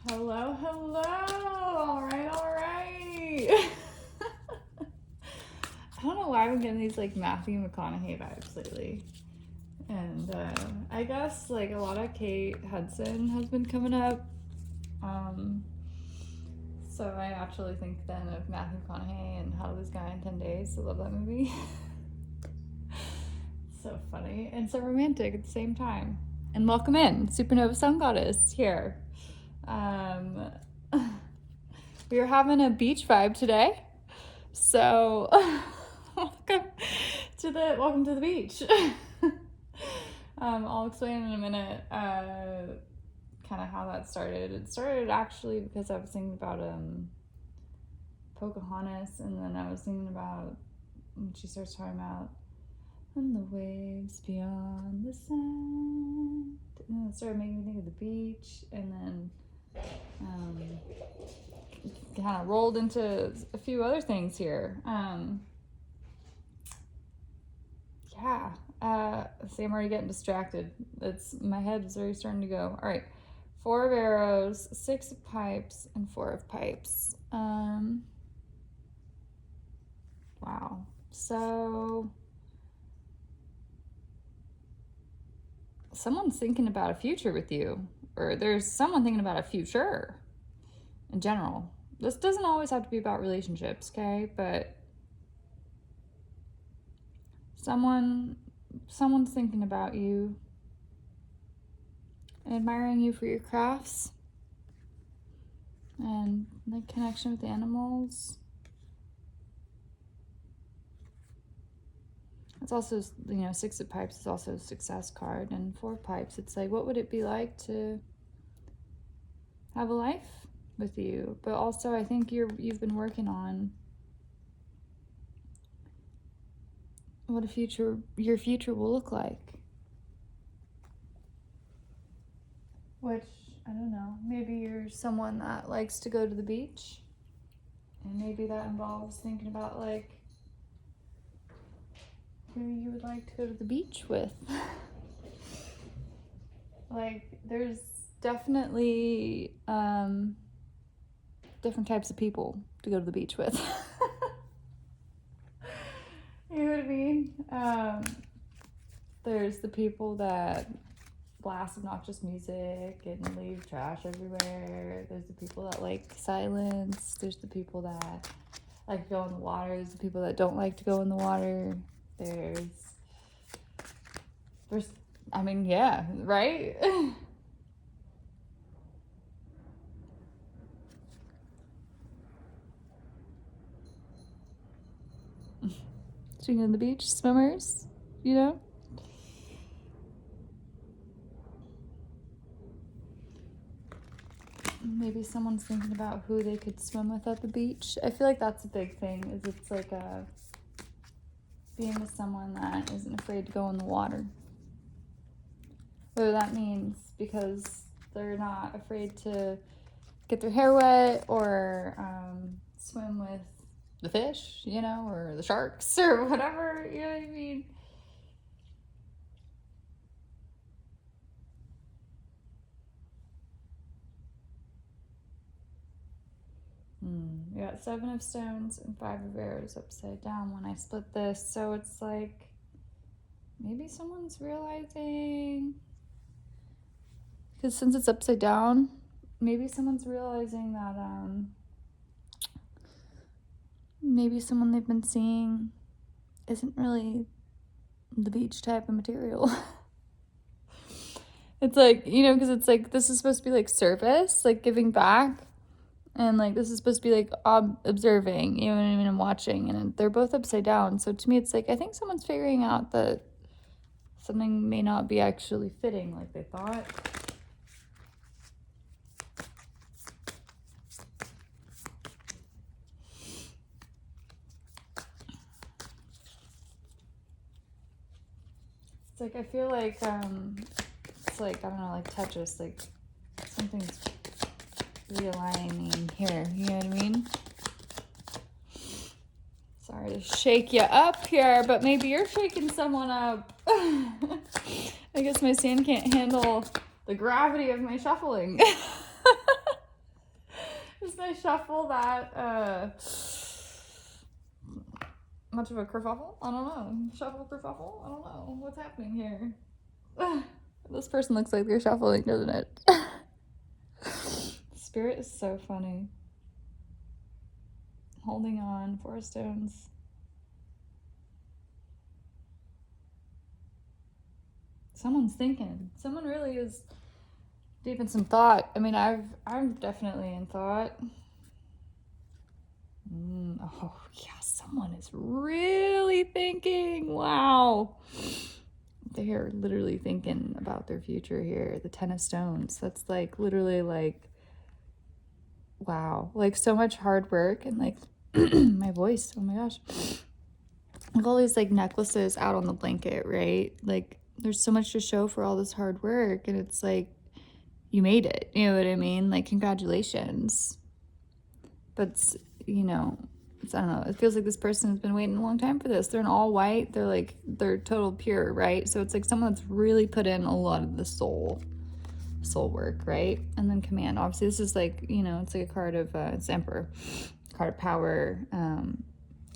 Hello, hello. All right, all right. I don't know why I'm getting these like Matthew McConaughey vibes lately. And I guess like a lot of Kate Hudson has been coming up. Um, so I actually think then of Matthew McConaughey and How to Lose a Guy in 10 Days. I love that movie. So funny and so romantic at the same time. And welcome in, Supernova Sun Goddess here. Um, we are having a beach vibe today. So welcome to the beach. I'll explain in a minute kind of how that started. It started actually because I was thinking about Pocahontas, and then I was thinking about when she starts talking about on the waves beyond the sand, and then it started making me think of the beach, and then kind of rolled into a few other things here. See, I'm already getting distracted. My head is already starting to go. All right, 4 of arrows, 6 of pipes, and 4 of pipes. Wow. So someone's thinking about a future with you, or there's someone thinking about a future in general. This doesn't always have to be about relationships, okay? But someone's thinking about you, admiring you for your crafts and the connection with animals. It's also, 6 of pipes is also a success card, and 4 of pipes, it's like, what would it be like to have a life with you? But also, I think you've been working on what your future will look like. Which, I don't know, maybe you're someone that likes to go to the beach, and maybe that involves thinking about like who you would like to go to the beach with. Like, there's definitely different types of people to go to the beach with. You know what I mean? There's the people that blast obnoxious music and leave trash everywhere. There's the people that like silence. There's the people that like to go in the water. There's the people that don't like to go in the water. I mean, yeah, right? Speaking of the beach, swimmers, Maybe someone's thinking about who they could swim with at the beach. I feel like that's a big thing, is it's like being with someone that isn't afraid to go in the water. Whether that means because they're not afraid to get their hair wet or swim with the fish, or the sharks or whatever, you know what I mean? We got 7 of stones and 5 of arrows upside down when I split this. So it's like maybe someone's realizing, because since it's upside down, maybe someone's realizing that maybe someone they've been seeing isn't really the beach type of material. It's like, because it's like, this is supposed to be like service, like giving back. And like, this is supposed to be like observing, you know what I mean, and watching. And they're both upside down. So to me, it's like, I think someone's figuring out that something may not be actually fitting like they thought. It's like, I feel like, it's like, I don't know, like Tetris, like something's realigning here, you know what I mean? Sorry to shake you up here, but maybe you're shaking someone up. I guess my stand can't handle the gravity of my shuffling. I shuffle that much of a kerfuffle? I don't know. Shuffle kerfuffle? I don't know. What's happening here? This person looks like they're shuffling, doesn't it? Spirit is so funny. Holding on, 4 stones. Someone's thinking. Someone really is deep in some thought. I mean, I'm definitely in thought. Oh, yeah, someone is really thinking. Wow. They are literally thinking about their future here. The 10 of Stones. That's like literally like, wow. Like so much hard work and like my voice. Oh my gosh. Like all these like necklaces out on the blanket, right? Like there's so much to show for all this hard work. And it's like, you made it. You know what I mean? Like, congratulations. But, you know, I don't know. It feels like this person has been waiting a long time for this. They're in all white. They're total pure, right? So it's like someone that's really put in a lot of the soul work, right? And then command. Obviously, this is like, you know, it's like a card of, it's Emperor, card of power.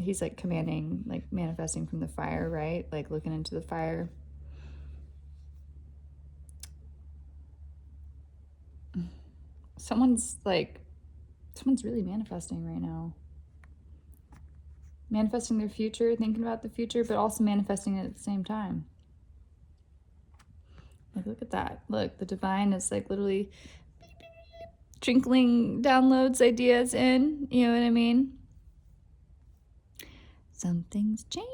He's like commanding, like manifesting from the fire, right? Like looking into the fire. Someone's really manifesting right now. Manifesting their future, thinking about the future, but also manifesting it at the same time. Like, look at that. Look, the divine is like literally trickling downloads ideas in. You know what I mean? Something's changing.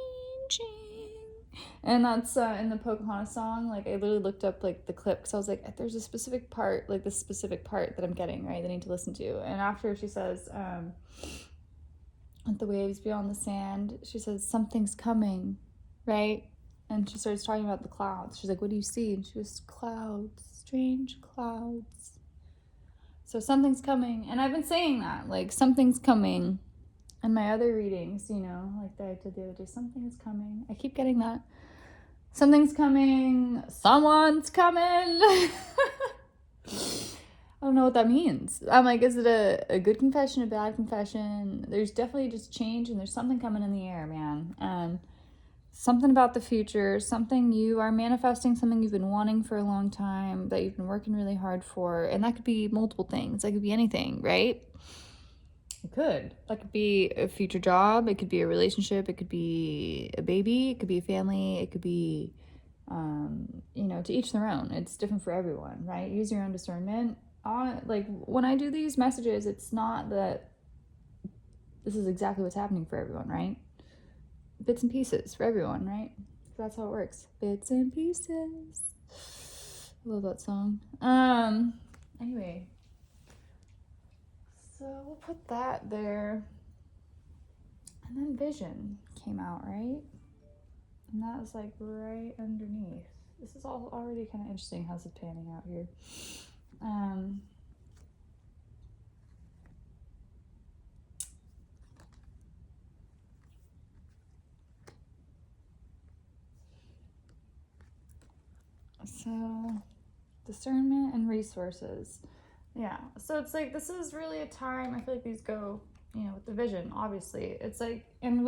And that's in the Pocahontas song. Like, I literally looked up like the clip because I was like, there's a specific part, like this specific part that I'm getting, right? That I need to listen to. And after she says, the waves beyond the sand, she says, something's coming, right? And she starts talking about the clouds. She's like, what do you see? And she goes, clouds, strange clouds. So something's coming. And I've been saying that, like, something's coming. And my other readings, you know, like that I did the other day, something is coming. I keep getting that. Something's coming. Someone's coming. I don't know what that means. I'm like, is it a good confession, a bad confession? There's definitely just change and there's something coming in the air, man. And something about the future, something you are manifesting, something you've been wanting for a long time, that you've been working really hard for. And that could be multiple things. That could be anything, right? It could. That could be a future job. It could be a relationship. It could be a baby. It could be a family. It could be, you know, to each their own. It's different for everyone, right? Use your own discernment. Like when I do these messages, it's not that this is exactly what's happening for everyone, right? Bits and pieces for everyone, right? That's how it works. Bits and pieces. I love that song. Anyway, so we'll put that there. And then Vision came out, right? And that was like right underneath. This is all already kind of interesting how's it panning out here. So, discernment and resources. Yeah, so it's like, this is really a time, I feel like these go, you know, with the vision, obviously. It's like, and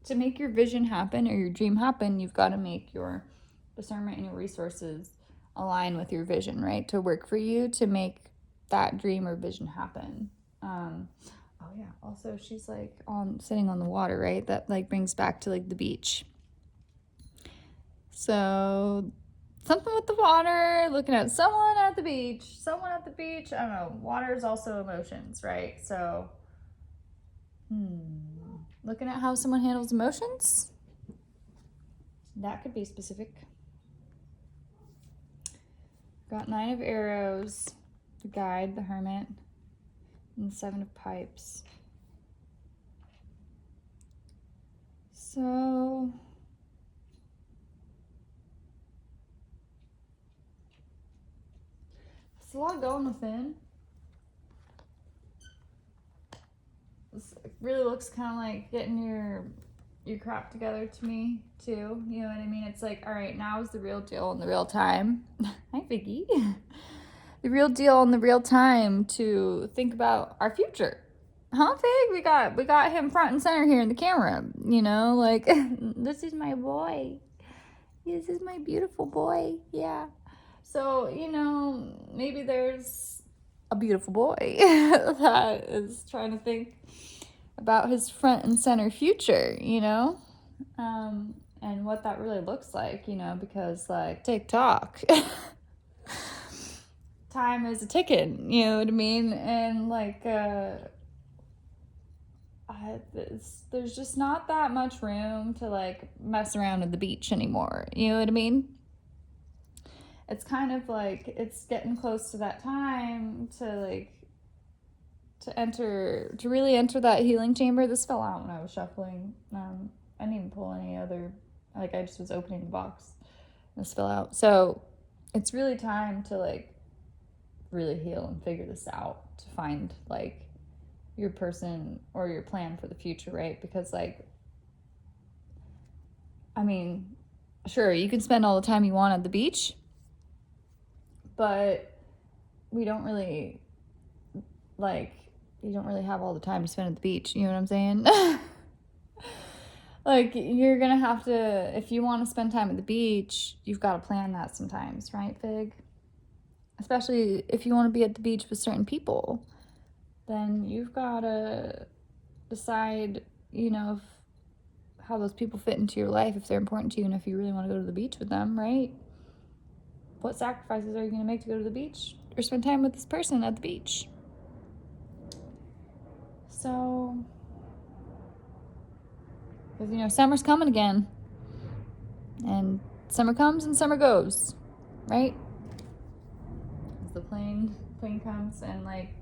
to make your vision happen or your dream happen, you've got to make your discernment and your resources align with your vision, right? To work for you, to make that dream or vision happen. Oh yeah, also she's like sitting on the water, right? That like brings back to like the beach. So something with the water, looking at someone at the beach. I don't know. Water is also emotions, right? So, looking at how someone handles emotions. That could be specific. Got 9 of Arrows, the Guide, the Hermit, and the 7 of Pipes. So, it's a lot going within. This really looks kind of like getting your crap together to me too. You know what I mean? It's like, all right, now is the real deal and the real time. Hi, Vicky. the real deal and the real time to think about our future. Huh, Fig? We got him front and center here in the camera. You know, like this is my boy. This is my beautiful boy. Yeah. So, you know, maybe there's a beautiful boy that is trying to think about his front and center future, you know? And what that really looks like, you know, because like TikTok, time is a ticking, you know what I mean? And like, there's just not that much room to like mess around at the beach anymore, you know what I mean? It's kind of like it's getting close to that time to like to really enter that healing chamber. This fell out when I was shuffling. I didn't even pull any other, like I just was opening the box. This fell out. So it's really time to like really heal and figure this out, to find like your person or your plan for the future, right? Because like, I mean, sure, you can spend all the time you want at the beach, but we don't really like, you don't really have all the time to spend at the beach, you know what I'm saying? Like, you're gonna have to, if you want to spend time at the beach, you've got to plan that sometimes, right, Fig? Especially if you want to be at the beach with certain people, then you've got to decide, you know, how those people fit into your life, if they're important to you, and if you really want to go to the beach with them, right? What sacrifices are you going to make to go to the beach or spend time with this person at the beach? So, because, you know, summer's coming again. And summer comes and summer goes, right? As the plane comes and like,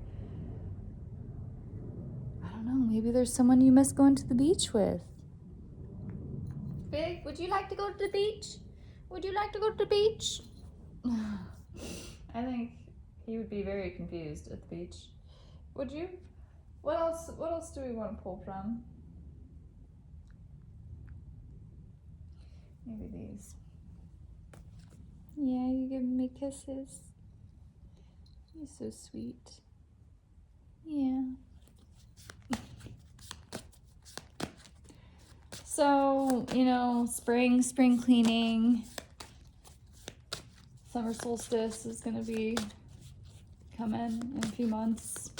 I don't know, maybe there's someone you miss going to the beach with. Big, would you like to go to the beach? Would you like to go to the beach? I think he would be very confused at the beach. Would you? What else do we want to pull from? Maybe these. Yeah, you giving me kisses. You're so sweet. Yeah. So, you know, spring cleaning. Summer solstice is going to be coming in a few months.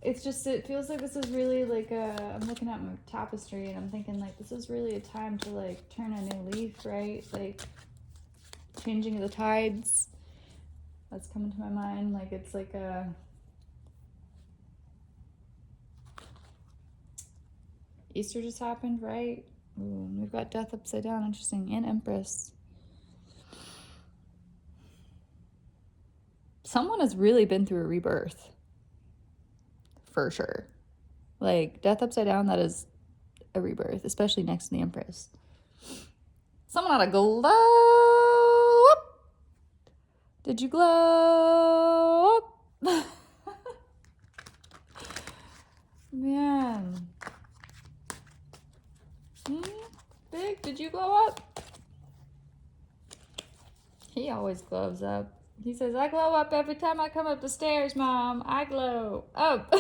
It's just, it feels like this is really like I'm looking at my tapestry and I'm thinking like this is really a time to like turn a new leaf, right? Like changing of the tides. That's coming to my mind. Like it's like a Easter just happened, right? Ooh, we've got Death upside down, interesting, and Empress. Someone has really been through a rebirth. For sure. Like, Death upside down, that is a rebirth, especially next to the Empress. Someone ought to glow up. Did you glow up? Man. Big, did you glow up? He always glows up. He says, I glow up every time I come up the stairs, Mom. I glow up.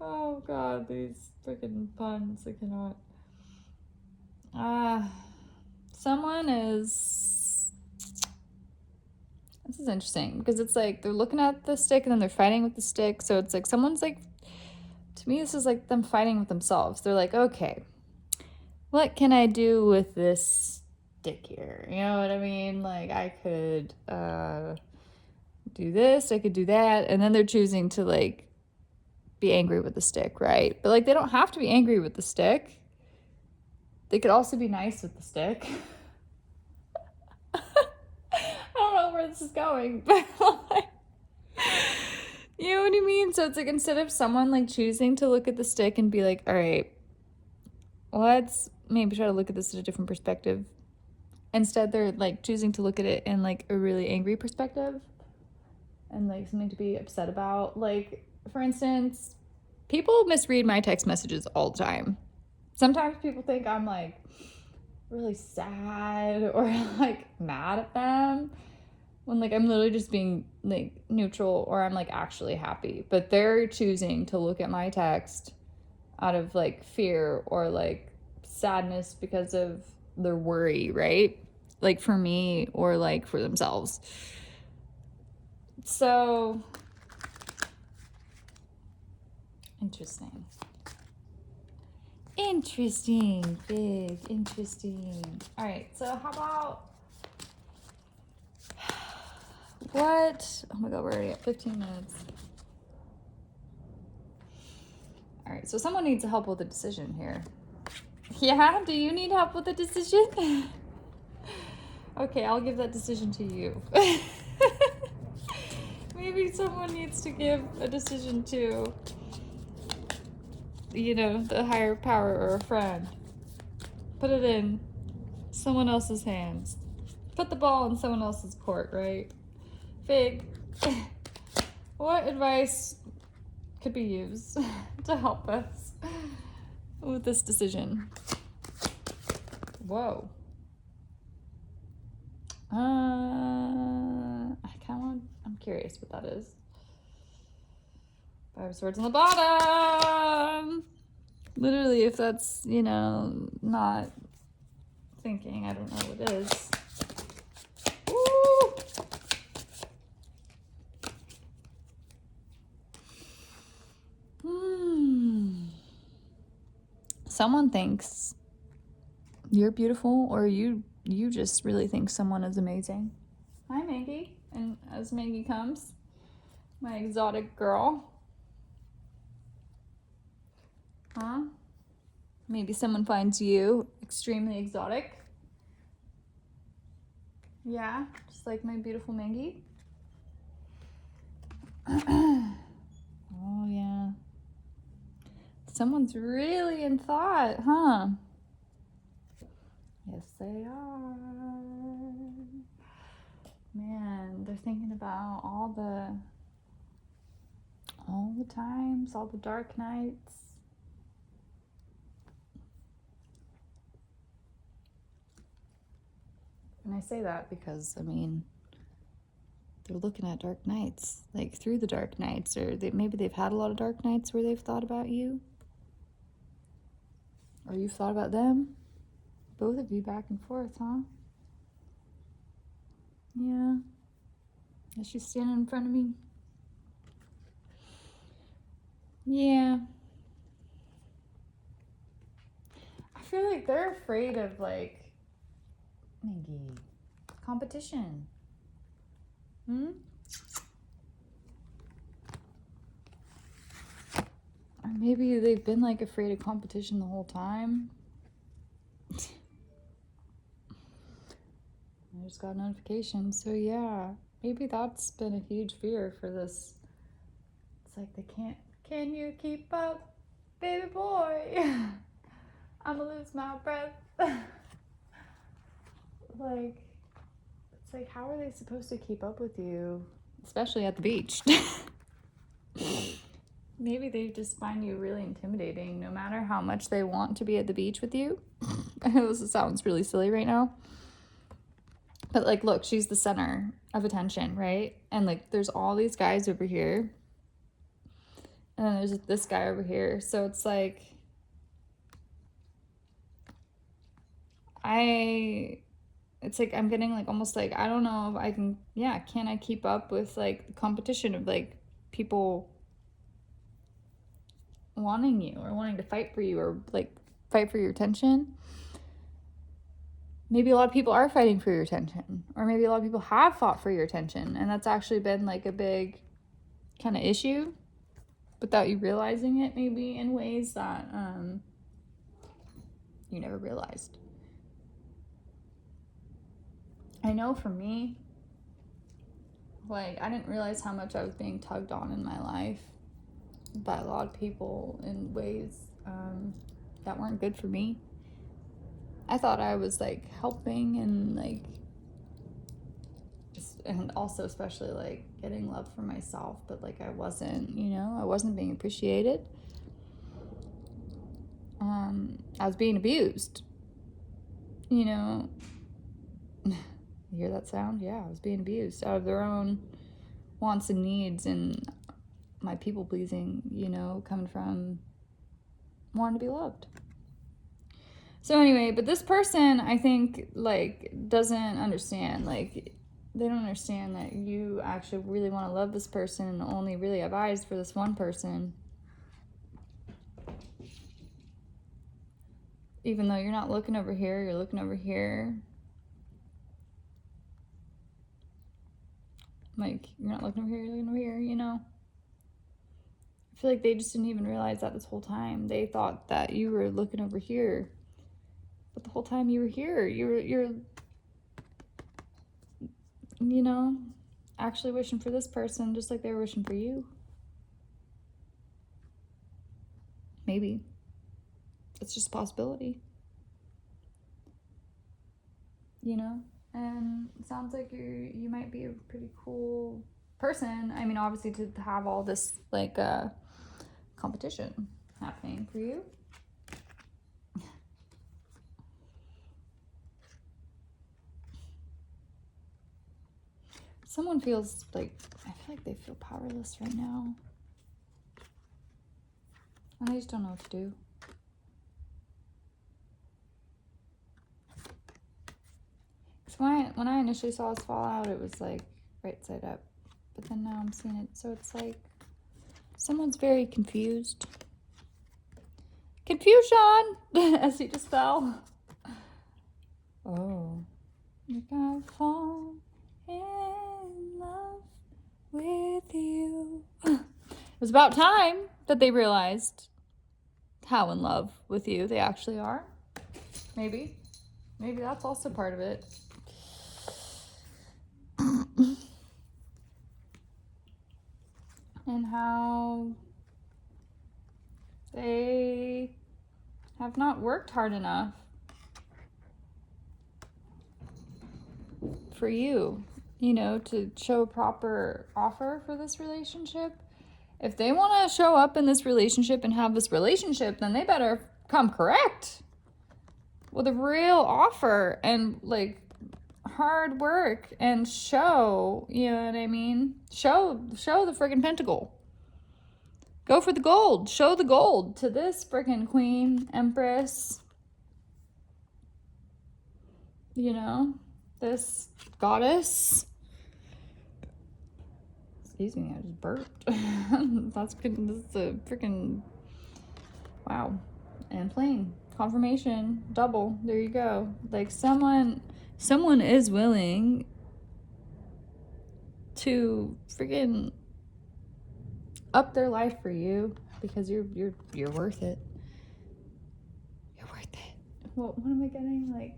Oh, God, these freaking puns. I cannot. Someone is... This is interesting because it's like they're looking at the stick and then they're fighting with the stick. So it's like someone's like... To me, this is like them fighting with themselves. They're like, okay, what can I do with this stick here? You know what I mean? Like, I could do this, I could do that. And then they're choosing to, like, be angry with the stick, right? But, like, they don't have to be angry with the stick. They could also be nice with the stick. I don't know where this is going, but, like... You know what I mean? So it's like instead of someone like choosing to look at the stick and be like, all right, let's maybe try to look at this at a different perspective. Instead, they're like choosing to look at it in like a really angry perspective and like something to be upset about. Like, for instance, people misread my text messages all the time. Sometimes people think I'm like really sad or like mad at them when like I'm literally just being like neutral or I'm like actually happy. But they're choosing to look at my text out of like fear or like sadness because of their worry, right? Like for me or like for themselves. So interesting. Interesting. Big. Interesting. All right. So how about what? Oh my God, we're already at 15 minutes. All right. So someone needs help with a decision here. Yeah? Do you need help with a decision? Okay, I'll give that decision to you. Maybe someone needs to give a decision to, the higher power or a friend. Put it in someone else's hands. Put the ball in someone else's court, right? Fig, what advice could be used to help us with this decision? Whoa. I'm curious what that is. 5 swords on the bottom. Literally, if that's, not thinking, I don't know what is. Woo! Someone thinks you're beautiful, or you just really think someone is amazing. Hi, Maggie. And as Maggie comes, my exotic girl. Huh? Maybe someone finds you extremely exotic. Yeah, just like my beautiful Maggie. Oh, yeah. Someone's really in thought, huh? Yes, they are. Man, they're thinking about all the times, all the dark nights. And I say that because, they're looking at dark nights, like through the dark nights, or maybe they've had a lot of dark nights where they've thought about you, or you've thought about them. Both of you back and forth, huh? Yeah. Is she standing in front of me? Yeah. I feel like they're afraid of, like, Maggie, competition. Or maybe they've been, like, afraid of competition the whole time. I just got a notification, so yeah. Maybe that's been a huge fear for this. It's like they can't. Can you keep up, baby boy? I'ma lose my breath. Like, it's like, how are they supposed to keep up with you, especially at the beach? Maybe they just find you really intimidating, no matter how much they want to be at the beach with you. I know this sounds really silly right now. But, like, look, she's the center of attention, right? And, like, there's all these guys over here. And then there's this guy over here. So it's like, I'm getting, like, almost like, I don't know if I can, can I keep up with, like, the competition of, like, people wanting you or wanting to fight for you or, like, fight for your attention? Maybe a lot of people are fighting for your attention, or maybe a lot of people have fought for your attention, and that's actually been, like, a big kind of issue without you realizing it, maybe in ways that you never realized. I know for me, like, I didn't realize how much I was being tugged on in my life by a lot of people in ways that weren't good for me. I thought I was, like, helping and, like, and also especially, like, getting love for myself, but, like, I wasn't, I wasn't being appreciated. I was being abused, you know, you hear that sound? Yeah, I was being abused out of their own wants and needs, and my people pleasing, you know, coming from wanting to be loved. So anyway, but this person, I think, like, doesn't understand, like, they don't understand that you actually really want to love this person and only really have eyes for this one person. Even though you're not looking over here, you're looking over here. Like, you're not looking over here, you're looking over here, you know? I feel like they just didn't even realize that this whole time. They thought that you were looking over here. But the whole time you were here, you're you know, actually wishing for this person just like they were wishing for you. Maybe. It's just a possibility. You know? And it sounds like you might be a pretty cool person. I mean, obviously to have all this, like, competition happening for you. Someone feels like, I feel like they feel powerless right now. And they just don't know what to do. Because when I initially saw this fall out, it was like right side up. But then now I'm seeing it. So it's like someone's very confused. Confusion! As he just fell. Oh. You gotta fall in love with you. It was about time that they realized how in love with you they actually are. Maybe that's also part of it. And how they have not worked hard enough for you, you know, to show a proper offer for this relationship. If they want to show up in this relationship and have this relationship, then they better come correct with a real offer and, like, hard work and show, you know what I mean? Show the friggin' pentacle. Go for the gold. Show the gold to this friggin' queen, empress. You know, this goddess. Excuse me, I just burped. That's good. This is a freaking wow. And plain confirmation, double. There you go. Like someone is willing to freaking up their life for you because you're worth it. You're worth it. What am I getting? Like,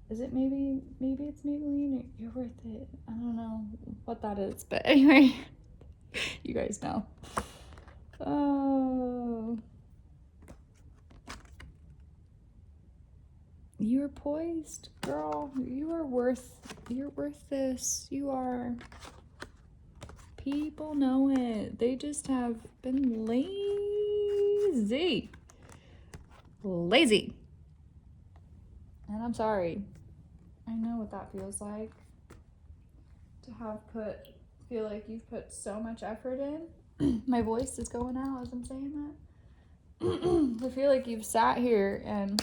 is it maybe it's Maybelline? You're worth it. I don't know what that is, but anyway, you guys know. Oh, you're poised, girl. You're worth this. You are. People know it. They just have been lazy. And I'm sorry. I know what that feels like. To feel like you've put so much effort in. My voice is going out as I'm saying that. I feel like you've sat here and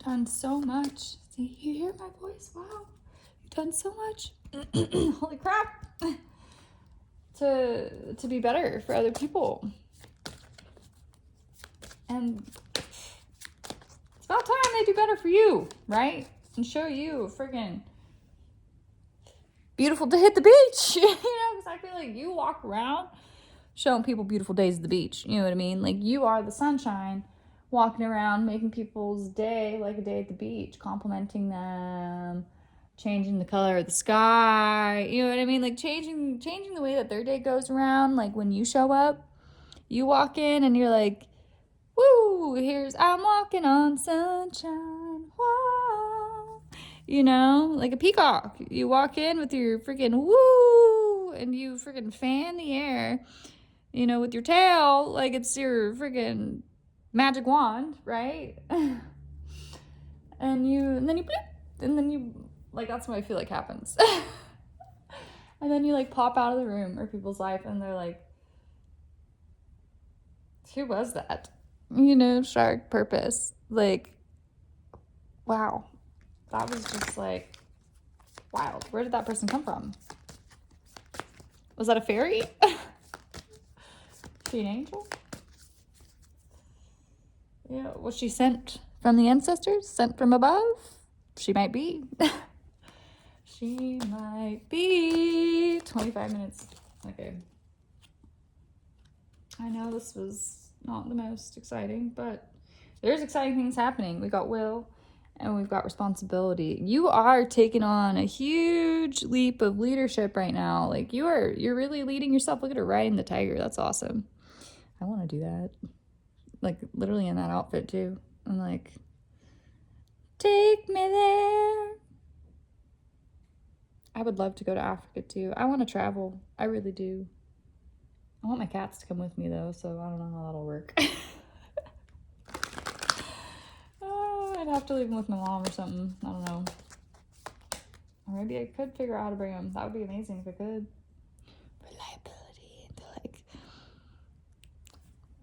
done so much. See, you hear my voice? Wow. You've done so much. Holy crap. To be better for other people. And it's about time they do better for you, right? And show you friggin' beautiful to hit the beach. You know, because I feel like you walk around showing people beautiful days at the beach. You know what I mean? Like, you are the sunshine walking around making people's day like a day at the beach, complimenting them, changing the color of the sky. You know what I mean? Like, changing the way that their day goes around. Like, when you show up, you walk in and you're like, woo, I'm walking on sunshine. Whoa. You know, like a peacock. You walk in with your freaking woo, and you freaking fan the air, you know, with your tail, like it's your freaking magic wand, right? and then you bloop, and then you, like, that's what I feel like happens. And then you, like, pop out of the room or people's life, and they're like, who was that? You know, shark purpose. Like, wow. That was just, like, wild. Where did that person come from? Was that a fairy? She an angel? Yeah, was she sent from the ancestors? Sent from above? She might be. She might be. 25 minutes. Okay. I know this was not the most exciting, but there's exciting things happening. We got will and we've got responsibility. You are taking on a huge leap of leadership right now. Like, you're really leading yourself. Look at her riding the tiger. That's awesome. I want to do that. Like, literally in that outfit too. I'm like, take me there. I would love to go to Africa too. I want to travel. I really do. I want my cats to come with me though, so I don't know how that'll work. I'd have to leave them with my mom or something. I don't know. Or maybe I could figure out how to bring them. That would be amazing if I could. Reliability. Like,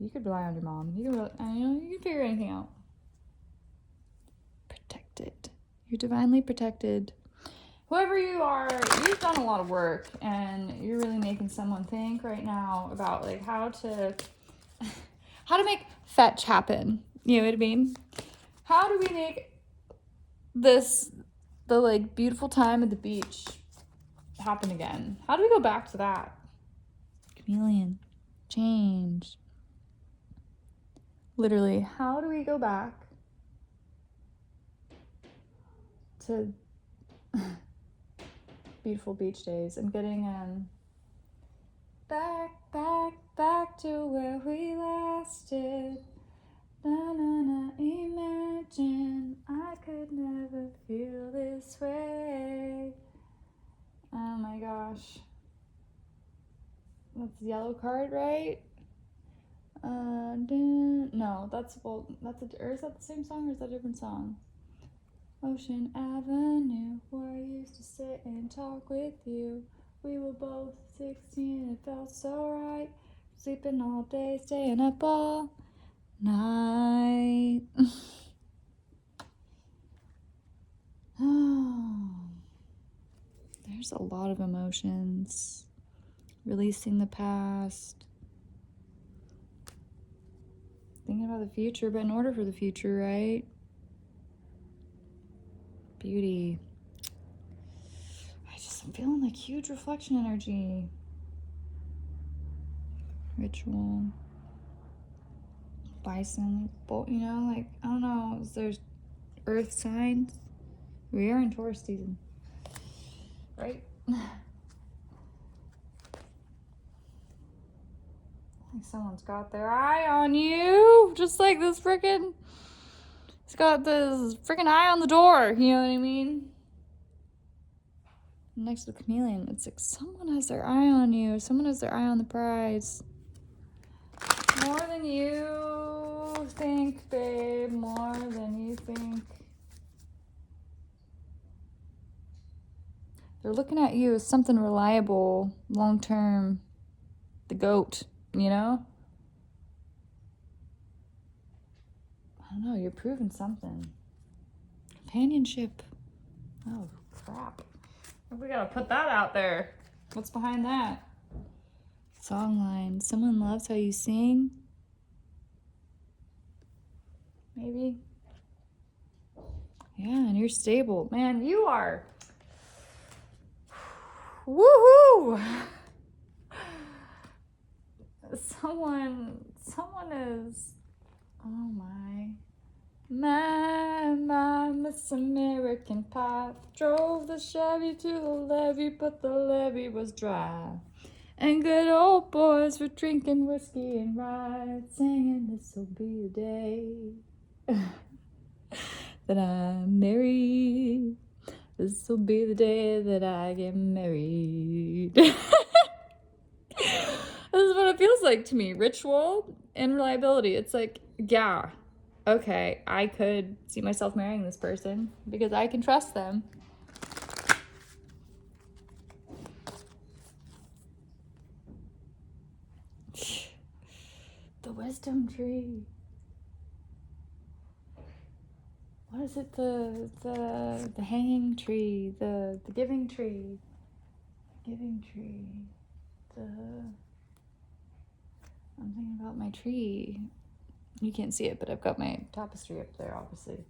you could rely on your mom. You can figure anything out. Protected. You're divinely protected. Whoever you are, you've done a lot of work, and you're really making someone think right now about, like, how to make fetch happen. You know what I mean? How do we make the like beautiful time at the beach happen again? How do we go back to that? Chameleon. Change. Literally, how do we go back to beautiful beach days and getting back to where we lasted? Na na na, imagine I could never feel this way. Oh my gosh. That's the yellow card, right? No, or is that the same song or is that a different song? Ocean Avenue, where I used to sit and talk with you. We were both 16, it felt so right. Sleeping all day, staying up all night. Oh, there's a lot of emotions. Releasing the past. Thinking about the future, but in order for the future, right? Beauty. I'm feeling like huge reflection energy. Ritual. Bison, you know, like, I don't know, there's earth signs. We are in Taurus season, right? Like someone's got their eye on you, just like this freaking, it's got this freaking eye on the door, you know what I mean? Next to the chameleon, it's like someone has their eye on you, someone has their eye on the prize. More than you think, babe, more than you think. They're looking at you as something reliable, long-term, the GOAT, you know? I don't know, you're proving something. Companionship. Oh, crap. We gotta put that out there. What's behind that? Songline. Someone loves how you sing. Maybe. Yeah, and you're stable. Man, you are. Woohoo! Someone is. Oh my. My Miss American Pie drove the Chevy to the levee, but the levee was dry. And good old boys were drinking whiskey and rye, singing, "This'll be the day that I'm married. This'll be the day that I get married." This is what it feels like to me. Ritual and reliability. It's like, yeah. okay, I could see myself marrying this person because I can trust them. The wisdom tree. What is it? The hanging tree, the giving tree. Giving tree. I'm thinking about my tree. You can't see it, but I've got my tapestry up there, obviously.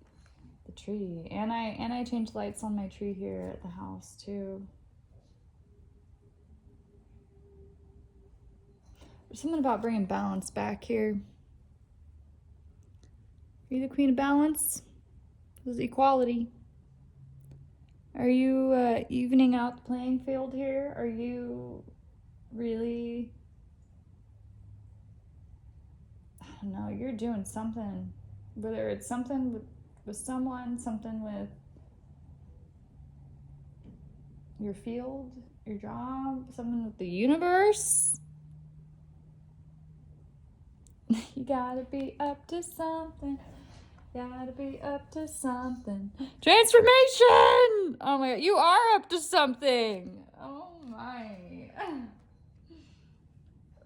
The tree. And I changed lights on my tree here at the house too. There's something about bringing balance back here. Are you the queen of balance? This is equality. Are you evening out the playing field here? Are you really... I don't know, you're doing something. Whether it's something with someone, something with your field, your job, something with the universe. You gotta be up to something. Gotta be up to something. Transformation! Oh my god, you are up to something. Oh my.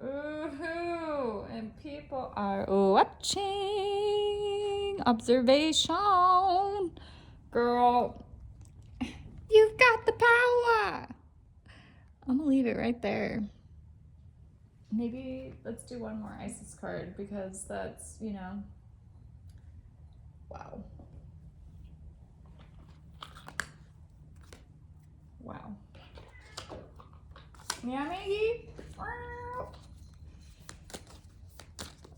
Ooh, and people are watching. Observation. Girl, you've got the power. I'm gonna leave it right there. Maybe let's do one more Isis card because that's, you know, wow. Wow. Yeah, Maggie?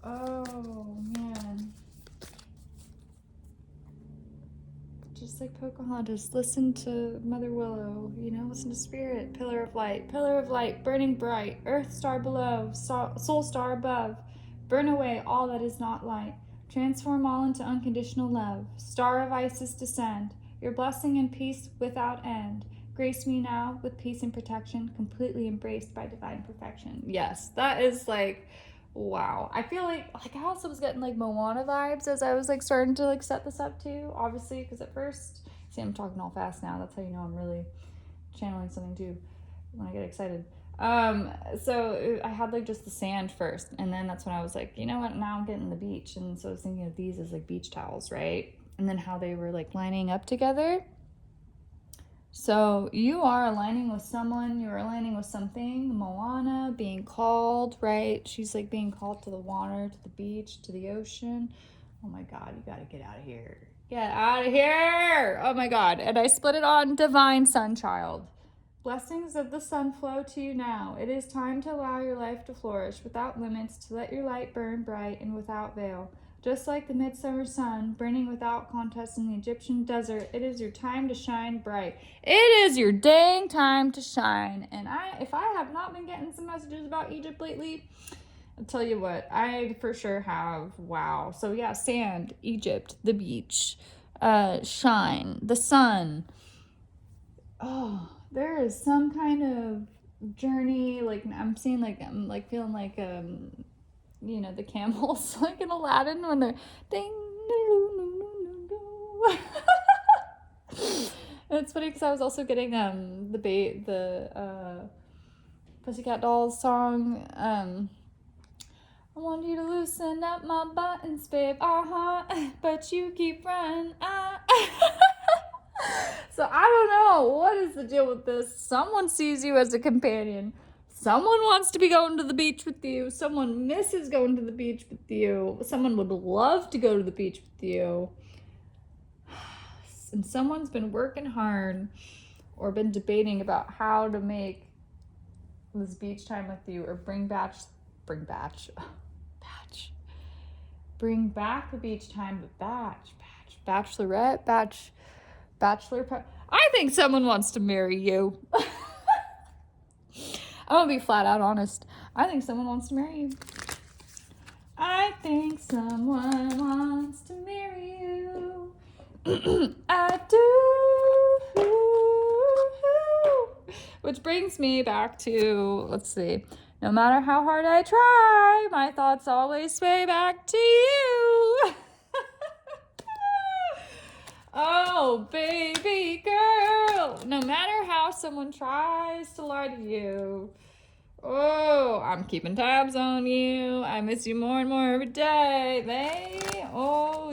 Oh, man. Just like Pocahontas, listen to Mother Willow, you know, listen to Spirit, pillar of light, burning bright, earth star below, soul star above, burn away all that is not light, transform all into unconditional love, star of Isis descend, your blessing and peace without end, grace me now with peace and protection, completely embraced by divine perfection. Yes, that is like... wow. I feel like I also was getting like Moana vibes as I was like starting to like set this up too, obviously, because at first, see, I'm talking all fast now. That's how you know I'm really channeling something too when I get excited. So I had like just the sand first, and then that's when I was like, you know what, now I'm getting the beach. And so I was thinking of these as like beach towels, right? And then how they were like lining up together. So you are aligning with someone, you're aligning with something. Moana being called, right? She's like being called to the water, to the beach, to the ocean. Oh my God, you gotta get out of here. Get out of here! Oh my God. And I split it on Divine Sunchild. Blessings of the sun flow to you now. It is time to allow your life to flourish without limits, to let your light burn bright and without veil. Just like the midsummer sun, burning without contest in the Egyptian desert, it is your time to shine bright. It is your dang time to shine. And if I have not been getting some messages about Egypt lately, I'll tell you what, I for sure have. Wow. So yeah, sand, Egypt, the beach, shine, the sun. Oh, there is some kind of journey. Like I'm seeing, like I'm like feeling like you know, the camels like in Aladdin when they're ding. And it's funny because I was also getting the Pussycat Dolls song. I want you to loosen up my buttons, babe. But you keep running. So I don't know, what is the deal with this? Someone sees you as a companion. Someone wants to be going to the beach with you. Someone misses going to the beach with you. Someone would love to go to the beach with you. And someone's been working hard or been debating about how to make this beach time with you or bring back the beach time, but bachelorette, bachelor. I think someone wants to marry you. I'm gonna be flat out honest. I think someone wants to marry you. I think someone wants to marry you. I do. Which brings me back to, let's see. No matter how hard I try, my thoughts always sway back to you. Oh, baby girl. No matter how someone tries to lie to you, oh, I'm keeping tabs on you. I miss you more and more every day.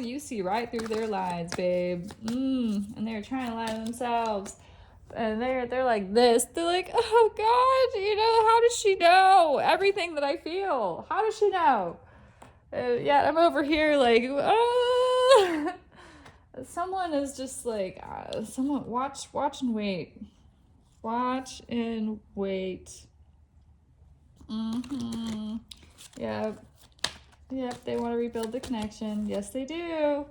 You see right through their lies, babe. And they're trying to lie to themselves. And they're like this. They're like, oh God, how does she know everything that I feel? How does she know? Yeah, I'm over here like, someone is just like, someone watch and wait. Watch and wait. Yep, they want to rebuild the connection. Yes, they do.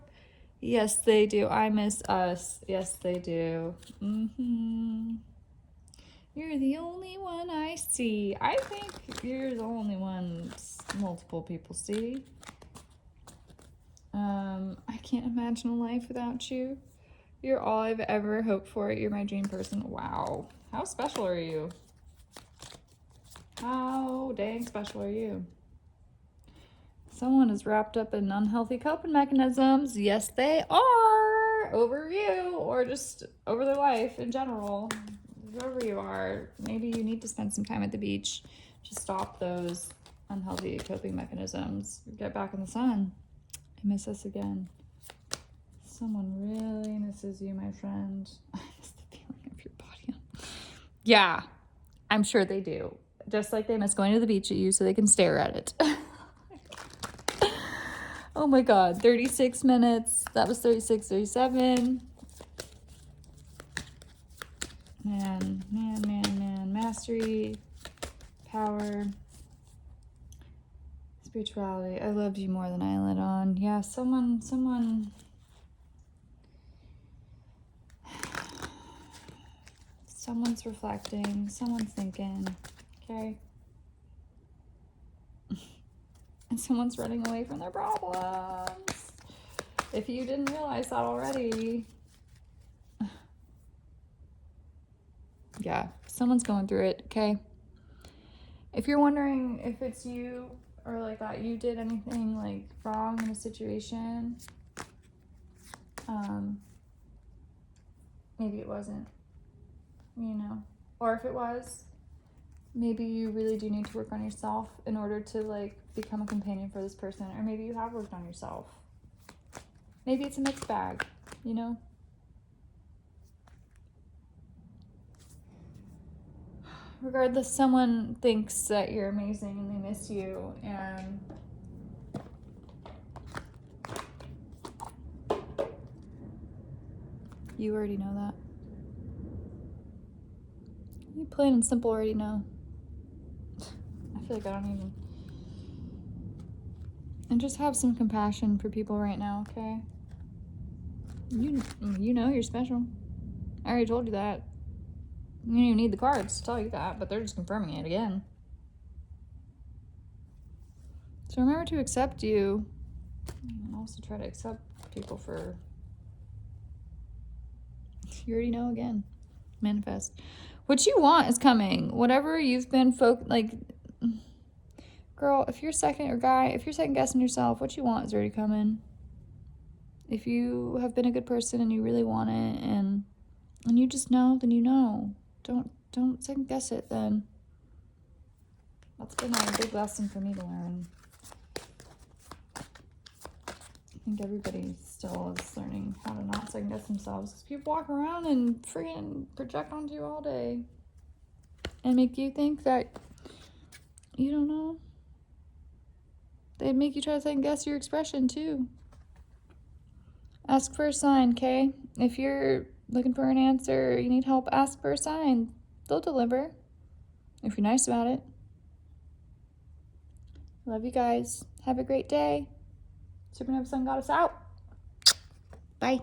Yes, they do. I miss us. Yes, they do. You're the only one I see. I think you're the only one multiple people see. I can't imagine a life without you. You're all I've ever hoped for. You're my dream person. Wow. How special are you? How dang special are you? Someone is wrapped up in unhealthy coping mechanisms. Yes, they are. Over you, or just over their life in general. Whoever you are, maybe you need to spend some time at the beach to stop those unhealthy coping mechanisms. Get back in the sun. I miss us again. Someone really misses you, my friend. I miss the feeling of your body. Yeah, I'm sure they do. Just like they miss going to the beach at you so they can stare at it. Oh my God, 36 minutes. That was 36, 37. Man. Mastery, power, spirituality. I loved you more than I let on. Yeah, someone's reflecting, someone's thinking, okay? And someone's running away from their problems. If you didn't realize that already, yeah, someone's going through it, okay? If you're wondering if it's you or like that you did anything like wrong in a situation, maybe it wasn't, or if it was, maybe you really do need to work on yourself in order to like become a companion for this person, or maybe you have worked on yourself. Maybe it's a mixed bag, Regardless, someone thinks that you're amazing and they miss you, and you already know that. You plain and simple already know. I feel like I don't even. And just have some compassion for people right now, okay? You know you're special. I already told you that. You don't even need the cards to tell you that, but they're just confirming it again. So remember to accept you, and also try to accept people for. You already know again. Manifest. What you want is coming. Whatever you've been girl, if you're second guessing yourself, what you want is already coming. If you have been a good person and you really want it, and you just know, then you know. Don't second guess it then. That's been a big lesson for me to learn. I think everybody still is learning how to not second guess themselves, because people walk around and freaking project onto you all day and make you think that you don't know. They make you try to second guess your expression too. Ask for a sign, okay? If you're looking for an answer or you need help, ask for a sign. They'll deliver if you're nice about it. Love you guys. Have a great day. Supernova Sun Goddess out. Bye.